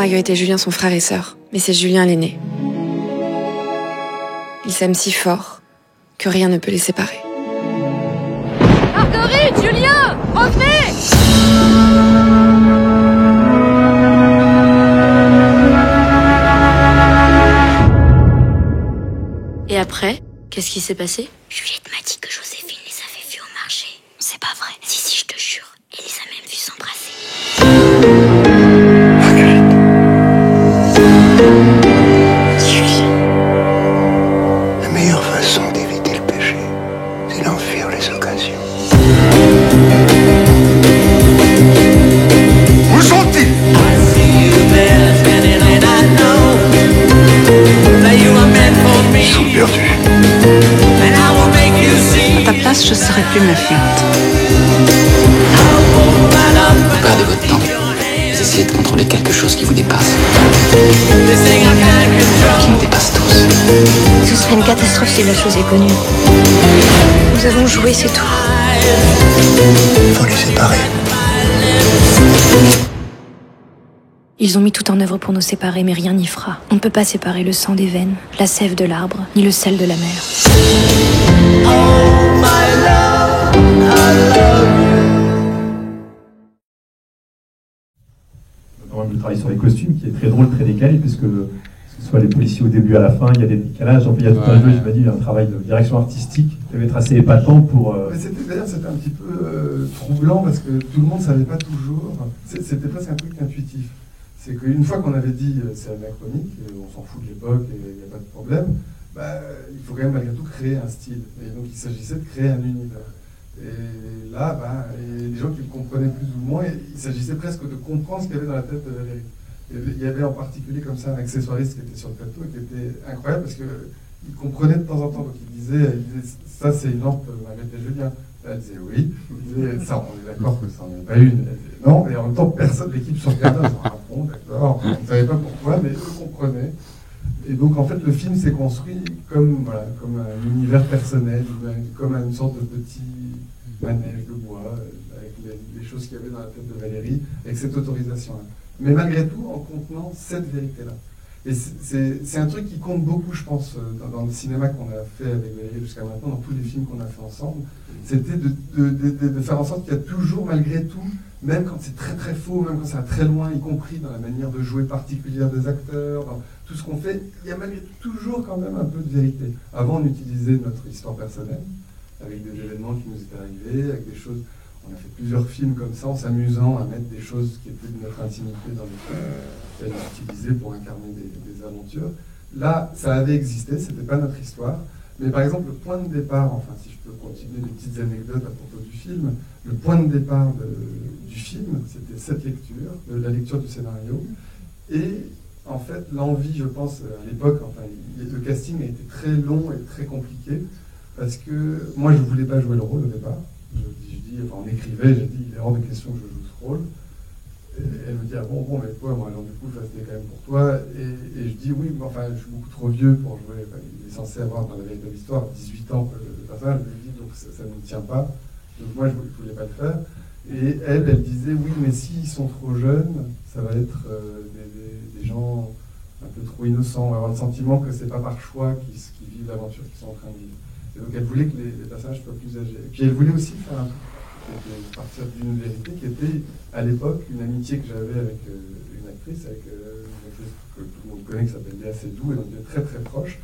Marguerite et Julien sont frères et sœurs, mais c'est Julien l'aîné. Ils s'aiment si fort que rien ne peut les séparer. Marguerite, Julien, revenez! Et après, qu'est-ce qui s'est passé? Juliette m'a dit que Joséphine les avait vus au marché. C'est pas vrai. Si, je te jure. Elle les a même vus s'embrasser. Julie. La meilleure façon d'éviter le péché, c'est d'en fuir les occasions. Où sont-ils? Ils sont perdus. À ta place, je serais plus méfiante. Vous perdez votre temps. Vous essayez de contrôler quelque chose qui vous dépasse. Qui nous dépasse tous. Ce serait une catastrophe si la chose est connue. Nous avons joué, c'est tout. Il faut les séparer. Ils ont mis tout en œuvre pour nous séparer, mais rien n'y fera. On ne peut pas séparer le sang des veines, la sève de l'arbre, ni le sel de la mer. Je travaille sur les costumes, qui est très drôle, très décalé, puisque que ce soit les policiers au début à la fin, il y a des décalages. En fait, il y a tout un jeu, je me dis, un travail de direction artistique qui devait être assez épatant pour. D'ailleurs, c'était un petit peu troublant parce que tout le monde ne savait pas toujours. C'était presque un truc intuitif. C'est qu'une fois qu'on avait dit c'est anachronique, on s'en fout de l'époque et il n'y a pas de problème, il faut quand même malgré tout créer un style. Et donc il s'agissait de créer un univers. Et là, les gens qui le comprenaient plus ou moins, il s'agissait presque de comprendre ce qu'il y avait dans la tête de Valérie. Et il y avait en particulier comme ça un accessoiriste qui était sur le plateau et qui était incroyable parce qu'il comprenait de temps en temps. Donc il disait ça c'est une lampe Marguerite et Julien. Elle disait oui. Il disait ça, on est d'accord que ça n'en est pas une. Elle disait non, et en même temps personne de l'équipe se regardait en disant ah bon, d'accord, on ne savait pas pourquoi, mais eux comprenaient. Et donc en fait le film s'est construit comme un univers personnel, comme une sorte de petit manège de bois avec les choses qu'il y avait dans la tête de Valérie, avec cette autorisation-là. Mais malgré tout en contenant cette vérité-là. Et c'est un truc qui compte beaucoup, je pense, dans le cinéma qu'on a fait avec Valérie jusqu'à maintenant, dans tous les films qu'on a fait ensemble, c'était de faire en sorte qu'il y a toujours, malgré tout, même quand c'est très très faux, même quand ça va très loin, y compris dans la manière de jouer particulière des acteurs, dans tout ce qu'on fait, il y a malgré tout toujours quand même un peu de vérité. Avant, on utilisait notre histoire personnelle, avec des événements qui nous étaient arrivés, avec des choses... On a fait plusieurs films comme ça, en s'amusant à mettre des choses qui étaient de notre intimité dans les films, et les utiliser pour incarner des aventures. Là, ça avait existé, c'était pas notre histoire, mais par exemple, le point de départ, enfin, si je peux continuer des petites anecdotes à propos du film, le point de départ du film, c'était cette lecture, la lecture du scénario, et en fait, l'envie, je pense, à l'époque, enfin, le casting a été très long et très compliqué, parce que moi, je voulais pas jouer le rôle au départ. On écrivait, j'ai dit, il est hors de question que je joue ce rôle. Et elle me dit, ah bon, mais quoi, moi, alors du coup, c'était quand même pour toi. Et je dis, oui, mais enfin, je suis beaucoup trop vieux pour jouer. Enfin, il est censé avoir, dans la véritable histoire, 18 ans, le personnage. Je lui dis, donc ça ne me tient pas. Donc moi, je ne voulais pas le faire. Et elle disait, oui, mais s'ils sont trop jeunes, ça va être des gens un peu trop innocents. On va avoir le sentiment que c'est pas par choix qu'ils vivent l'aventure qu'ils sont en train de vivre. Et donc elle voulait que les personnages soient plus âgés. Et puis elle voulait aussi faire un truc partir d'une vérité qui était, à l'époque, une amitié que j'avais avec une actrice, avec une actrice que tout le monde connaît, qui s'appelle Léa Seydoux, et on était très très proches.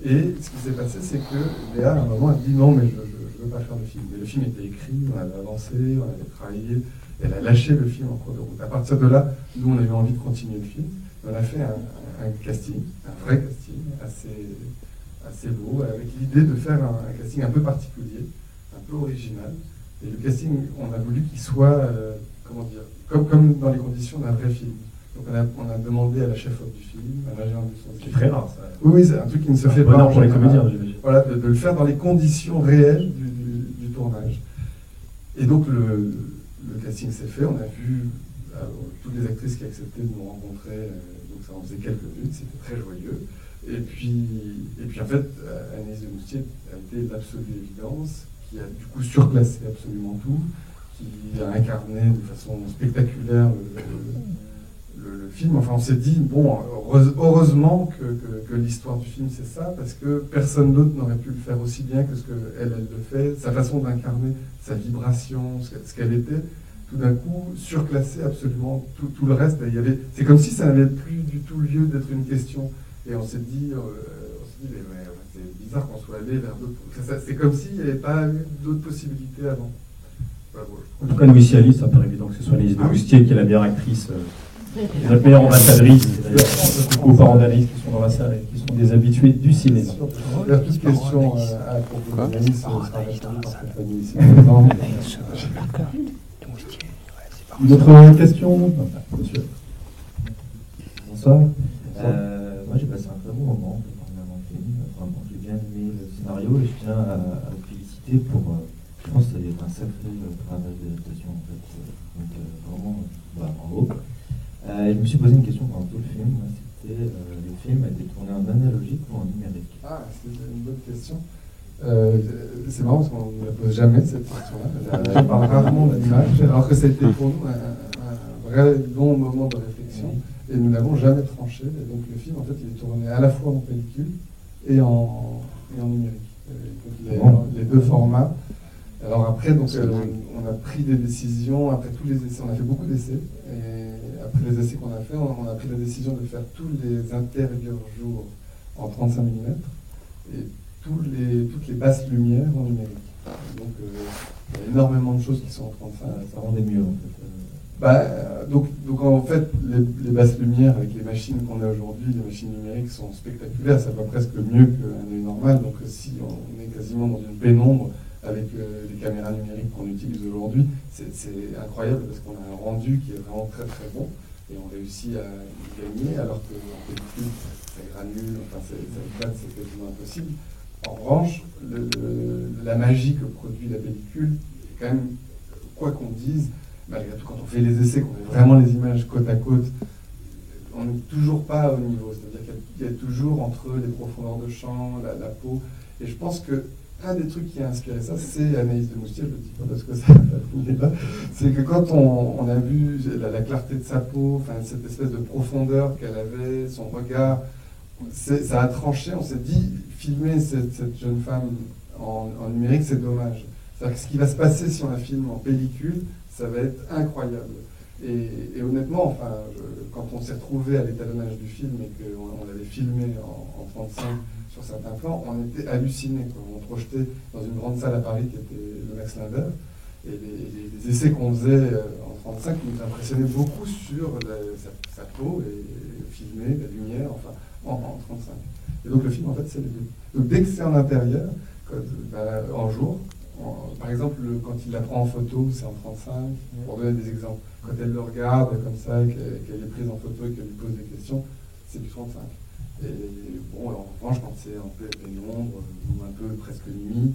Et ce qui s'est passé, c'est que Léa, à un moment, a dit non, mais je ne veux pas faire de film. Mais le film était écrit, on avait avancé, on avait travaillé, elle a lâché le film en cours de route. À partir de là, nous, on avait envie de continuer le film. On a fait un casting, un vrai casting, assez beau, avec l'idée de faire un casting un peu particulier, un peu original. Et le casting, on a voulu qu'il soit, comme dans les conditions d'un vrai film. Donc on a demandé à la chef-op du film, à l'agent du son. C'est très rare, ça. Oui, c'est un truc qui ne se fait pas pour les comédiens, j'imagine. Voilà, de le faire dans les conditions réelles du tournage. Et donc le casting s'est fait, on a vu toutes les actrices qui acceptaient de nous rencontrer, donc ça en faisait quelques-unes, c'était très joyeux. Et puis en fait, Agnès de Moustier a été l'absolue évidence, qui a du coup surclassé absolument tout, qui a incarné de façon spectaculaire le le film, enfin on s'est dit, bon, heureusement que l'histoire du film c'est ça, parce que personne d'autre n'aurait pu le faire aussi bien que ce qu'elle le fait, sa façon d'incarner, sa vibration, ce qu'elle était, tout d'un coup surclassait absolument tout le reste. C'est comme si ça n'avait plus du tout lieu d'être une question. Et on s'est dit, mais ouais, c'est bizarre qu'on soit allé vers d'autres. C'est comme s'il n'y avait pas eu d'autres possibilités avant. En tout cas, nous ici à Lille, ça paraît évident que ce soit Anaïs de Moustier qui est la meilleure actrice, notre meilleure ambassadrice. D'ailleurs, beaucoup aux parents d'Anaïs qui sont dans la salle et qui sont des habitués du cinéma. Il y a plus de questions à propos d'Anaïs, sera répondue par Stéphanie ici. Une autre question, monsieur? Bonsoir. Moi, j'ai passé un très bon moment pendant le film. Vraiment, j'ai bien aimé le scénario et je tiens à vous féliciter pour. Je pense que ça a été un sacré travail d'adaptation en fait. Donc vraiment, bravo. Je me suis posé une question pendant tout le film. C'était le film a été tourné en analogique ou en numérique? Ah, c'est une bonne question. C'est marrant parce qu'on ne me pose jamais cette question-là. Je parle rarement d'image, alors que ça a été pour nous un vrai long moment de réflexion et nous n'avons jamais tranché. Et donc le film, en fait, il est tourné à la fois en pellicule et en numérique. Donc, les deux formats. Alors après, donc, on a pris des décisions, après tous les essais, on a fait beaucoup d'essais, et après les essais qu'on a fait, on a pris la décision de faire tous les intérieurs-jours en 35 mm et toutes les basses lumières en numérique. Donc il y a énormément de choses qui sont en 35. Ça rendait mieux en fait. Donc en fait, les basses lumières avec les machines qu'on a aujourd'hui, les machines numériques sont spectaculaires, ça va presque mieux qu'un œil normal. Donc si on est quasiment dans une pénombre, avec les caméras numériques qu'on utilise aujourd'hui, c'est incroyable parce qu'on a un rendu qui est vraiment très très bon et on réussit à y gagner alors qu'en pellicule ça granule, enfin ça éclate, c'est quasiment impossible. En revanche, la magie que produit la pellicule est quand même, quoi qu'on dise, malgré tout quand on fait les essais, qu'on met vraiment les images côte à côte, on n'est toujours pas au niveau, c'est-à-dire qu'il y a toujours entre les profondeurs de champ, la peau, et je pense que un des trucs qui a inspiré ça, c'est Anaïs de Moustier, je le dis pas parce que ça n'est pas, c'est que quand on a vu la clarté de sa peau, enfin, cette espèce de profondeur qu'elle avait, son regard, ça a tranché, on s'est dit, filmer cette jeune femme en numérique, c'est dommage. C'est-à-dire que ce qui va se passer si on la filme en pellicule, ça va être incroyable. Et honnêtement, enfin, quand on s'est retrouvé à l'étalonnage du film et qu'on l'avait filmé en 35 sur certains plans, on était hallucinés. On projetait dans une grande salle à Paris qui était le Max Linder, et les essais qu'on faisait en 35 nous impressionnaient beaucoup sur sa peau et filmer la lumière, enfin, en 35. Et donc le film, en fait, c'est les deux. Donc dès que c'est en intérieur, en jour, par exemple, quand il la prend en photo, c'est en 35, pour donner des exemples. Quand elle le regarde comme ça, qu'elle est prise en photo et qu'elle lui pose des questions, c'est du 35. Et bon, en revanche, quand c'est un peu pénombre ou un peu presque nuit,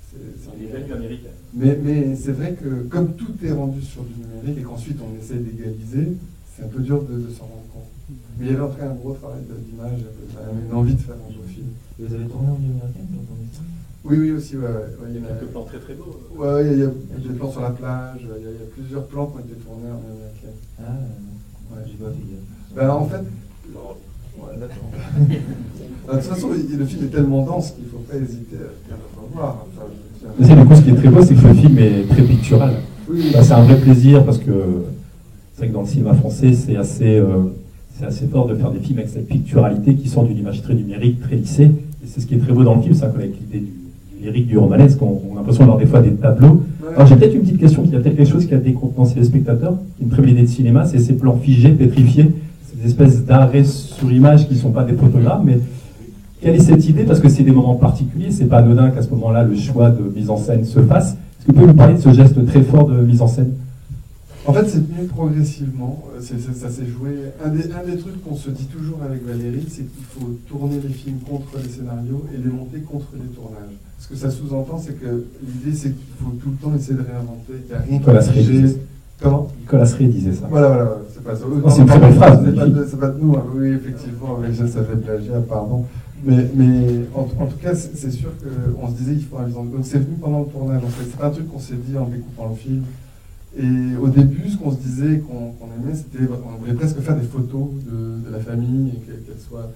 c'est une belle américaine. Mais c'est vrai que comme tout est rendu sur du numérique et qu'ensuite on essaie d'égaliser, c'est un peu dur de s'en rendre compte. Mais il y avait en tout cas un gros travail d'image, une envie de faire un beau film. Et vous avez tourné en numérique quand Oui, aussi, ouais. Il y a quelques plans très très beaux. Ouais, il y a des plans sur la plage, il y a plusieurs plans qui ont été tournés en américaine. Ah, ouais, j'ai pas vu. En fait, de toute façon, le film est tellement dense qu'il ne faut pas hésiter à le revoir. Du coup, ce qui est très beau, c'est que le film est très pictural. Oui. C'est un vrai plaisir parce que c'est vrai que dans le cinéma français, c'est assez fort de faire des films avec cette picturalité qui sort d'une image très numérique, très lissée. Et c'est ce qui est très beau dans le film, ça, avec l'idée du lyrique, du romanesque, on a l'impression d'avoir des fois des tableaux. Ouais. Alors j'ai peut-être une petite question, il y a peut-être quelque chose qui a décontenancé les spectateurs, qui me prévient l'idée de cinéma, c'est ces plans figés, pétrifiés, ces espèces d'arrêts sur image qui ne sont pas des photogrammes, mais quelle est cette idée? Parce que c'est des moments particuliers, c'est pas anodin qu'à ce moment-là le choix de mise en scène se fasse. Est-ce que vous pouvez nous parler de ce geste très fort de mise en scène? En fait, c'est venu progressivement. Ça s'est joué. Un des trucs qu'on se dit toujours avec Valérie, c'est qu'il faut tourner les films contre les scénarios et les monter contre les tournages. Ce que ça sous-entend, c'est que l'idée, c'est qu'il faut tout le temps essayer de réinventer. Il n'y a rien Nicolas Ray disait ça. Comment? Nicolas Ray disait ça. Voilà, c'est pas ça. C'est une très belle phrase. C'est pas de nous. Hein. Oui, effectivement, ça fait plagiat, pardon. Mais en tout cas, c'est sûr qu'on se disait qu'il faut un mise en scène. Donc c'est venu pendant le tournage. En fait, c'est pas un truc qu'on s'est dit en découpant le film. Et au début, ce qu'on se disait, qu'on aimait, c'était on voulait presque faire des photos de la famille, et qu'elle soit...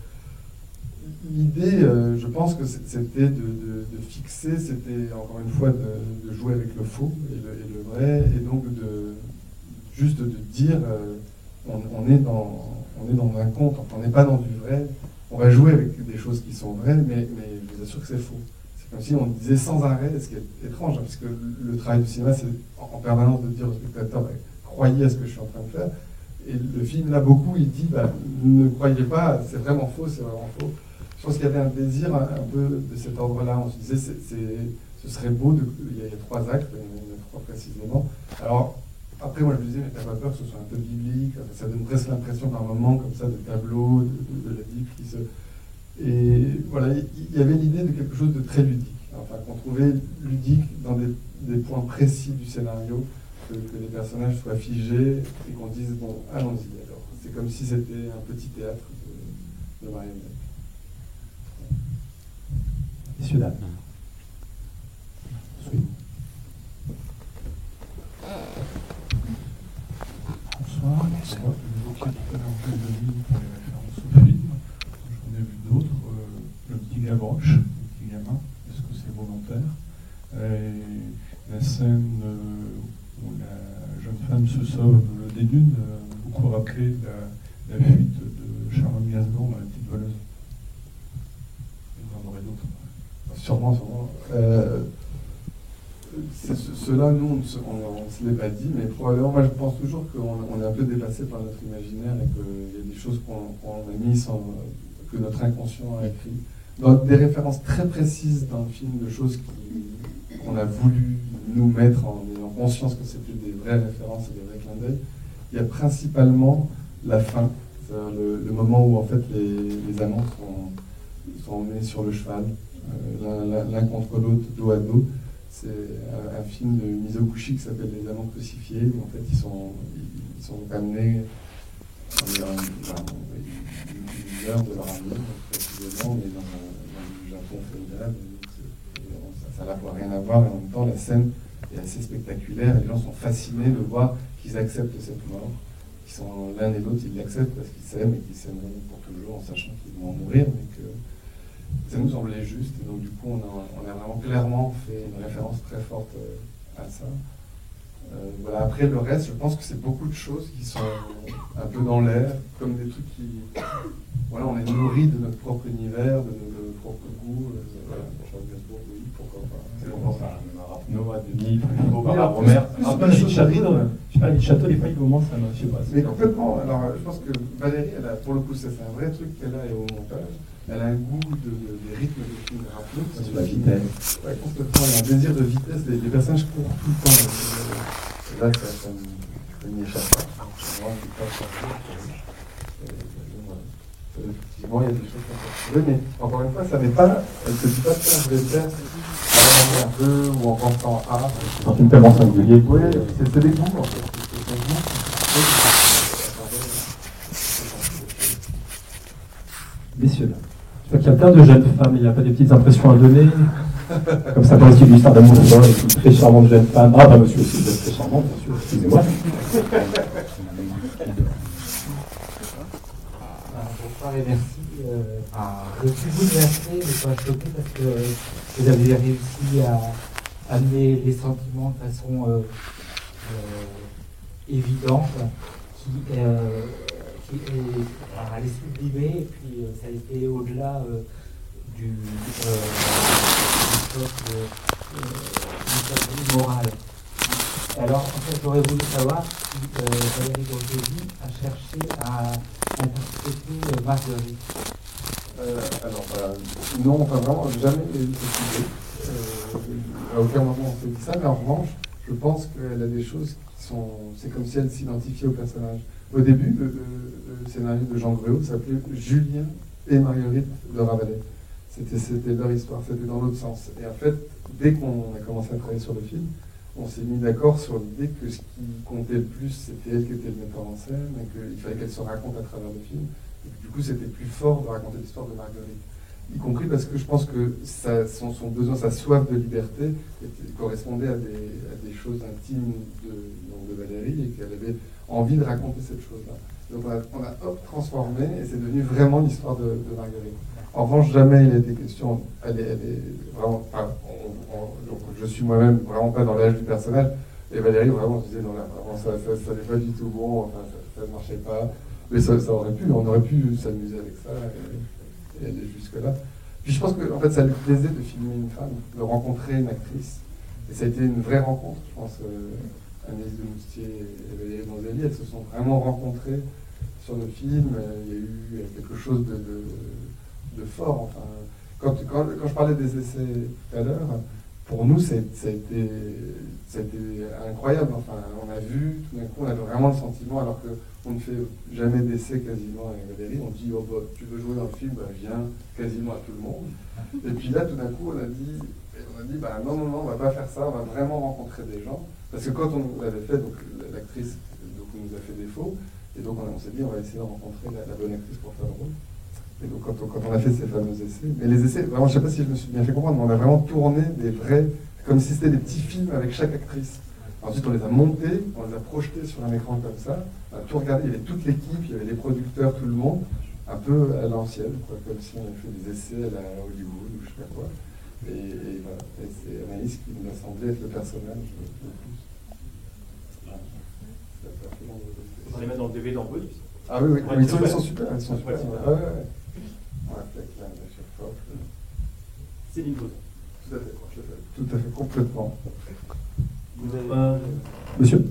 L'idée, je pense que c'était de fixer, c'était encore une fois de jouer avec le faux et le vrai, et donc juste de dire, on est dans un conte, enfin, on n'est pas dans du vrai, on va jouer avec des choses qui sont vraies, mais je vous assure que c'est faux. C'est comme si on disait sans arrêt, ce qui est étrange, hein, puisque le travail du cinéma, c'est en permanence de dire au spectateur, croyez à ce que je suis en train de faire. Et le film, là, beaucoup, il dit, ne croyez pas, c'est vraiment faux, c'est vraiment faux. Je pense qu'il y avait un désir un peu de cet ordre-là. On se disait, ce serait beau, il y a 3 actes, il y en a 3 précisément. Alors, après, moi, je me disais, mais t'as pas peur que ce soit un peu biblique, ça donne presque l'impression d'un moment comme ça de tableau, de la Bible qui se... Et voilà, il y avait l'idée de quelque chose de très ludique, enfin, qu'on trouvait ludique dans des points précis du scénario, que les personnages soient figés et qu'on dise, bon, allons-y, alors. C'est comme si c'était un petit théâtre de marionnettes. Messieurs, dames. Bonsoir. Vous évoquiez tout à l'heure de livres pour les références au film. J'en ai vu d'autres. Le petit Gavroche, le petit gamin. Est-ce que c'est volontaire? La scène où la jeune femme se sauve des dunes m'a beaucoup rappelé la fuite de Charlotte Gainsbourg dans La Petite Voleuse. Vous en aurez d'autres. Sûrement. Cela, nous, on ne se l'est pas dit, mais probablement, moi je pense toujours qu'on est un peu dépassé par notre imaginaire et qu'il y a des choses qu'on a mises, que notre inconscient a écrit. Dans des références très précises dans le film, de choses qu'on a voulu nous mettre en ayant conscience que c'était des vraies références et des vrais clins d'œil. Il y a principalement la fin, c'est-à-dire le moment où en fait les amants sont emmenés sur le cheval, l'un contre l'autre, dos à dos. C'est un film de Mizoguchi qui s'appelle Les Amants crucifiés, où en fait ils sont amenés une heure de leur amour, précisément, mais dans le Japon féodal. Ça n'a rien à voir, et en même temps la scène est assez spectaculaire, et les gens sont fascinés de voir qu'ils acceptent cette mort, qu'ils sont l'un et l'autre, ils l'acceptent parce qu'ils s'aiment et qu'ils s'aimeront pour toujours en sachant qu'ils vont en mourir, mais que ça nous semblait juste, et donc du coup on a vraiment clairement fait une référence très forte à ça. Voilà. Après le reste, je pense que c'est beaucoup de choses qui sont un peu dans l'air, comme des trucs qui... Voilà, on est nourri de notre propre univers, de notre propre goût. Voilà, Charles Gainsbourg, oui, pourquoi pas. C'est vraiment ça, Noah, Denis, Truffaut, Barbara Romer. Un peu David Château, je sais pas, David Château, des fois il commence à... Je sais pas. Mais complètement, alors je pense que Valérie, elle a, pour le coup, c'est un vrai truc qu'elle a et au montage. Elle a un goût des rythmes de film rapide. Sur la vitesse. Ouais, complètement. Elle a un désir de vitesse. Les personnages courent tout le temps. Et là, ça n'y échappe pas. Effectivement, il y a des choses qu'on peut trouver, mais encore une fois, ça n'est pas. Elle ne se dit pas que je vais faire un peu ou en pensant à. C'est un film tellement singulier. Oui, c'est des goûts en fait. C'est des goûts. Messieurs, là. Je vois qu'il y a plein de jeunes femmes, il n'y a pas des petites impressions à donner. Comme ça, quand il y a une histoire d'amour folle, une très charmante jeune femme. Ah, bah, monsieur aussi, vous êtes très charmant, bien sûr, excusez-moi. Bonsoir et merci. Je suis bouleversé, mais pas choqué, parce que vous avez réussi à amener les sentiments de façon évidente, elle est sublimée, et puis ça a été au-delà du choc moral. Alors, en fait, j'aurais voulu savoir si Valérie Borghesi a cherché à interpréter Marguerite. Non, enfin vraiment, jamais eu cette idée. À aucun moment on s'est dit ça, mais en revanche, je pense qu'elle a des choses qui sont... C'est comme si elle s'identifiait au personnage. Au début, le scénario de Jean Gréau s'appelait Julien et Marguerite de Rabelais. C'était leur histoire, c'était dans l'autre sens. Et en fait, dès qu'on a commencé à travailler sur le film, on s'est mis d'accord sur l'idée que ce qui comptait le plus, c'était elle qui était le metteur en scène, et qu'il fallait qu'elle se raconte à travers le film. Et du coup, c'était plus fort de raconter l'histoire de Marguerite. y compris parce que je pense que son besoin, sa soif de liberté correspondait à des choses intimes de Valérie et qu'elle avait envie de raconter cette chose-là. Donc on a transformé et c'est devenu vraiment l'histoire de Marguerite. En revanche, jamais il a été question, elle est vraiment, donc je suis moi-même vraiment pas dans l'âge du personnage, et Valérie vraiment disait non là, vraiment, ça n'est pas du tout bon, enfin, ça ne marchait pas, mais ça aurait pu, on aurait pu s'amuser avec ça et aller jusque-là. Puis je pense que en fait, ça lui plaisait de filmer une femme, de rencontrer une actrice, et ça a été une vraie rencontre, je pense. Agnès de Moustier et Valérie Donzelli, elles se sont vraiment rencontrées sur le film. Il y a eu quelque chose de fort. Enfin, quand je parlais des essais tout à l'heure, pour nous, ça a été incroyable. Enfin, on a vu, tout d'un coup, on avait vraiment le sentiment, alors qu'on ne fait jamais d'essais quasiment avec Valérie, on dit oh, bah, tu veux jouer dans le film, bah, viens quasiment à tout le monde. Et puis là, tout d'un coup, on a dit bah, non, on va pas faire ça, on va vraiment rencontrer des gens. Parce que quand on l'avait fait, donc l'actrice nous a fait défaut, et donc on s'est dit on va essayer de rencontrer la bonne actrice pour faire le rôle. Et donc quand on a fait ces fameux essais, mais les essais, vraiment je sais pas si je me suis bien fait comprendre, mais on a vraiment tourné des vrais, comme si c'était des petits films avec chaque actrice. Ensuite on les a montés, on les a projetés sur un écran comme ça, on a tout regardé, il y avait toute l'équipe, il y avait les producteurs, tout le monde, un peu à l'ancienne, comme si on avait fait des essais à la Hollywood ou je sais pas quoi. Et voilà, et c'est Anaïs qui nous a semblé être le personnage le plus. On les met dans le DVD en bonus. Ah oui, ils sont super, ils sont super. C'est une chose. Tout à fait, complètement. Vous avez... Monsieur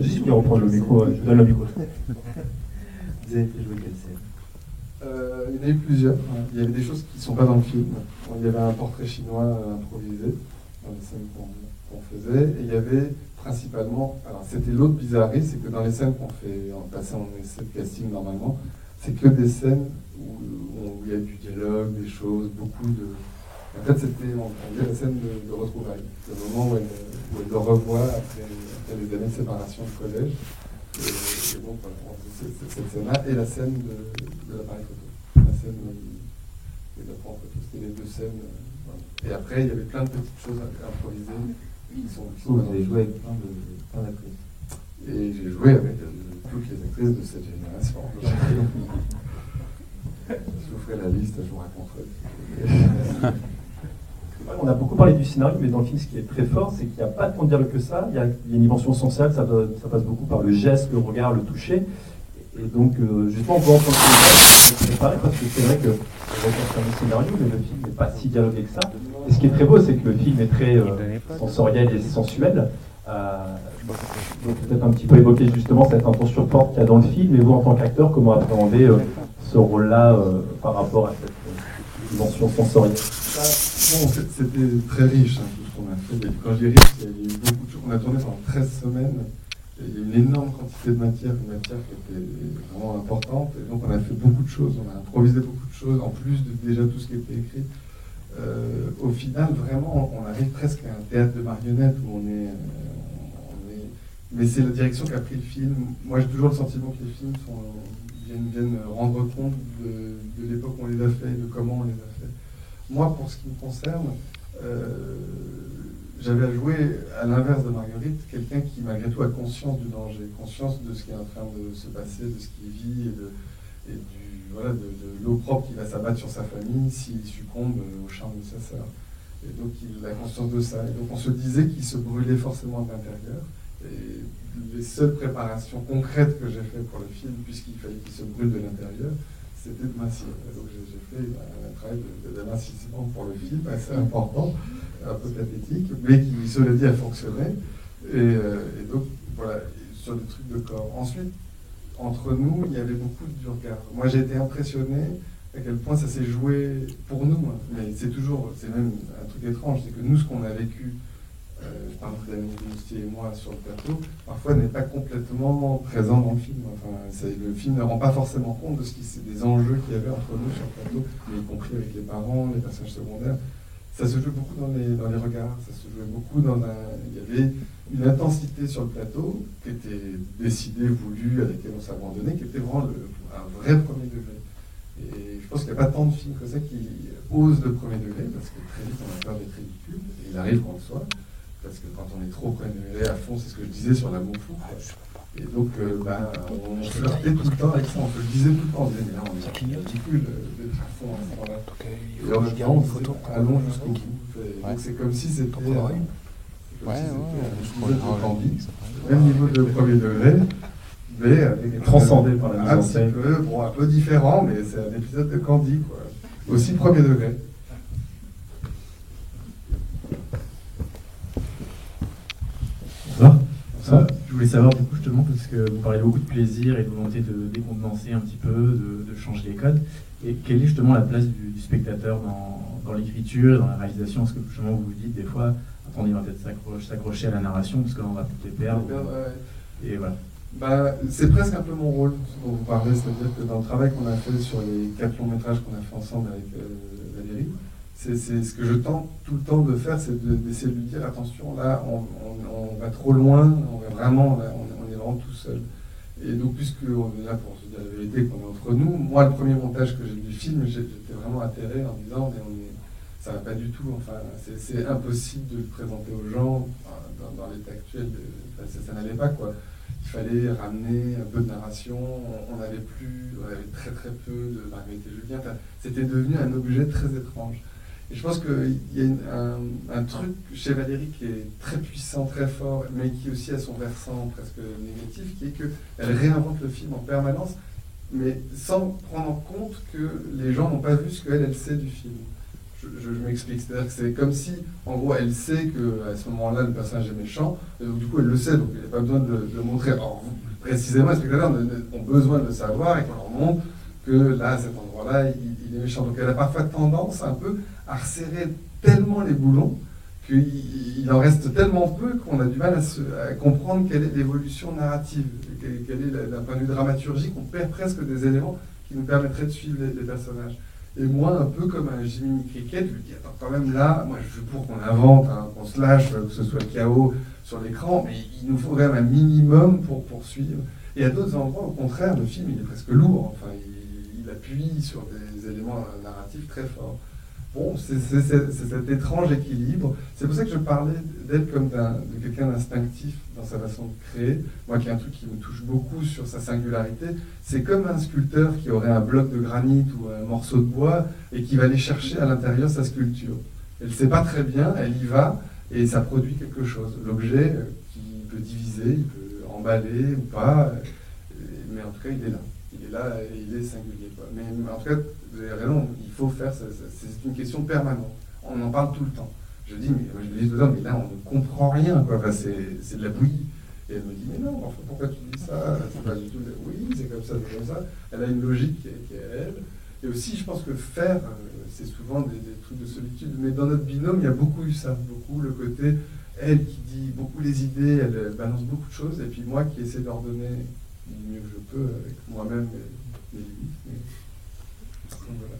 juste bien reprendre le micro, je vous donne le micro. Vous avez fait jouer quelle scène? Il y en a eu plusieurs. Il y avait des choses qui ne sont pas dans le film. Il y avait un portrait chinois improvisé dans les scènes qu'on faisait. Et il y avait principalement, alors c'était l'autre bizarrerie, c'est que dans les scènes qu'on fait passer en essai de casting normalement, c'est que des scènes où il y a du dialogue, des choses, beaucoup de... En fait, c'était, on dit la scène de retrouvailles, le moment où elle le revoit après les années de séparation du collège. Et donc, voilà, cette scène-là et la scène de l'appareil photo. La scène où il apprend en photo, c'était les deux scènes. Voilà. Et après, il y avait plein de petites choses improvisées. Vous avez joué avec plein d'actrices. Et j'ai joué avec toutes les actrices de cette génération. Je vous ferai la liste, je vous raconterai. On a beaucoup parlé du scénario, mais dans le film, ce qui est très fort, c'est qu'il n'y a pas tant de dialogue que ça. Il y a une dimension sensorielle, ça passe beaucoup par le geste, le regard, le toucher. Et donc, justement, on peut entendre se préparer, parce que c'est vrai que on le scénario, mais le film n'est pas si dialogué que ça. Et ce qui est très beau, c'est que le film est très sensoriel et sensuel. Donc peut-être un petit peu évoquer justement cette intention forte qu'il y a dans le film, et vous, en tant qu'acteur, comment appréhender ce rôle-là par rapport à cette dimension sensorielle? C'était très riche, hein, tout ce qu'on a fait. Et quand je dis riche, il y a eu beaucoup de choses. On a tourné pendant 13 semaines. Et il y a une énorme quantité de matière, une matière qui était vraiment importante. Et donc on a fait beaucoup de choses. On a improvisé beaucoup de choses, en plus de déjà tout ce qui était écrit. Au final, vraiment, on arrive presque à un théâtre de marionnettes où on est... Mais c'est la direction qu'a pris le film. Moi, j'ai toujours le sentiment que les films viennent rendre compte de l'époque où on les a fait et de comment on les a fait. Moi, pour ce qui me concerne, j'avais à jouer, à l'inverse de Marguerite, quelqu'un qui, malgré tout, a conscience du danger, conscience de ce qui est en train de se passer, de ce qu'il vit et de l'opprobre qui va s'abattre sur sa famille s'il succombe au charme de sa sœur. Et donc, il a conscience de ça. Et donc, on se disait qu'il se brûlait forcément de l'intérieur. Et les seules préparations concrètes que j'ai faites pour le film, puisqu'il fallait qu'il se brûle de l'intérieur, c'était de mincir. Donc j'ai fait un travail d'amincissement pour le film, assez important, un peu pathétique, mais qui, cela dit, a fonctionné. Et donc, voilà, sur des trucs de corps. Ensuite, entre nous, il y avait beaucoup du regard. Moi, j'ai été impressionné à quel point ça s'est joué pour nous. Hein. Mais c'est même un truc étrange, c'est que nous, ce qu'on a vécu, je parle d'Agnès Moustier et moi sur le plateau, parfois n'est pas complètement présent dans le film. Enfin, le film ne rend pas forcément compte des enjeux qu'il y avait entre nous sur le plateau, y compris avec les parents, les personnages secondaires. Ça se jouait beaucoup dans les regards, ça se jouait beaucoup il y avait une intensité sur le plateau qui était décidée, voulue, à laquelle on s'abandonnait, qui était vraiment un vrai premier degré. Et pense qu'il n'y a pas tant de films que ça qui osent le premier degré, parce que très vite on a peur d'être ridicule, et il arrive qu'on le soit, parce que quand on est trop au premier degré à fond, c'est ce que je disais sur l'amour fou, quoi. Et donc on flirtait tout le temps avec ça, on se le disait tout le temps, on disait mais là on est ridicule d'être à fond à ce moment-là. Et en même temps on disait allons jusqu'au bout. Donc c'est comme si c'était un épisode de Candy, même niveau de premier degré, mais avec transcendé par la mise en scène. Un peu différent, mais c'est un épisode de Candy, quoi. Aussi premier degré. Je voulais savoir du coup justement, parce que vous parlez beaucoup de plaisir et de volonté de décontenancer un petit peu, de changer les codes, et quelle est justement la place du spectateur dans l'écriture, dans la réalisation? Parce que justement vous vous dites des fois, attendez, on va peut-être s'accrocher à la narration, parce que là on va peut-être les perdre. Et voilà. C'est presque un peu mon rôle dont vous parlez, c'est-à-dire que dans le travail qu'on a fait sur les 4 longs métrages qu'on a fait ensemble avec Valérie, c'est ce que je tente tout le temps de faire, c'est d'essayer de lui dire attention, là on va trop loin, on est vraiment tout seul. Et donc puisqu'on est là pour se dire la vérité, qu'on est entre nous, moi le premier montage que j'ai du film, j'étais vraiment atterré en disant mais ça va pas du tout, enfin c'est impossible de le présenter aux gens dans l'état actuel, ça n'allait pas quoi. Il fallait ramener un peu de narration, on avait très très peu de Marguerite et Julien, c'était devenu un objet très étrange. Et je pense qu'il y a un truc chez Valérie qui est très puissant, très fort, mais qui aussi a son versant presque négatif, qui est qu'elle réinvente le film en permanence, mais sans prendre en compte que les gens n'ont pas vu ce qu'elle sait du film. Je m'explique, c'est-à-dire que c'est comme si, en gros, elle sait qu'à ce moment-là, le personnage est méchant, et donc du coup, elle le sait, donc il n'y a pas besoin de le montrer. Or, précisément, les spectateurs ont besoin de le savoir et qu'on leur montre que là, à cet endroit-là, il est méchant. Donc elle a parfois tendance un peu à resserrer tellement les boulons qu'il en reste tellement peu qu'on a du mal à comprendre quelle est l'évolution narrative, quelle est d'un point de vue dramaturgique, on perd presque des éléments qui nous permettraient de suivre les personnages. Et moi, un peu comme un Jiminy Cricket, je me dis, attends, quand même là, moi je suis pour qu'on invente, qu'on se lâche, que ce soit le chaos sur l'écran, mais il nous faut quand même un minimum pour poursuivre. Et à d'autres endroits, au contraire, le film, il est presque lourd, enfin, il appuie sur des éléments narratifs très forts. Bon, c'est cet étrange équilibre. C'est pour ça que je parlais d'elle comme de quelqu'un d'instinctif dans sa façon de créer. Moi, qui est un truc qui me touche beaucoup sur sa singularité, c'est comme un sculpteur qui aurait un bloc de granit ou un morceau de bois et qui va aller chercher à l'intérieur sa sculpture. Elle ne sait pas très bien, elle y va et ça produit quelque chose. L'objet qui peut diviser, il peut emballer ou pas, mais en tout cas, il est là. Il est là et il est singulier, quoi. Mais en tout cas, vous avez raison, il faut faire ça, c'est une question permanente. On en parle tout le temps. Je dis tout le temps, mais là, on ne comprend rien, quoi. Enfin, c'est de la bouillie. Et elle me dit, mais non, enfin, pourquoi tu dis ça? C'est pas du tout. Oui, c'est comme ça, c'est comme ça. Elle a une logique qui est elle. Et aussi, je pense que faire, c'est souvent des trucs de solitude. Mais dans notre binôme, il y a beaucoup eu ça. Beaucoup le côté, elle qui dit beaucoup les idées, elle balance beaucoup de choses. Et puis moi qui essaie d'ordonner du mieux que je peux avec moi-même mes limites. Mais... Donc, voilà.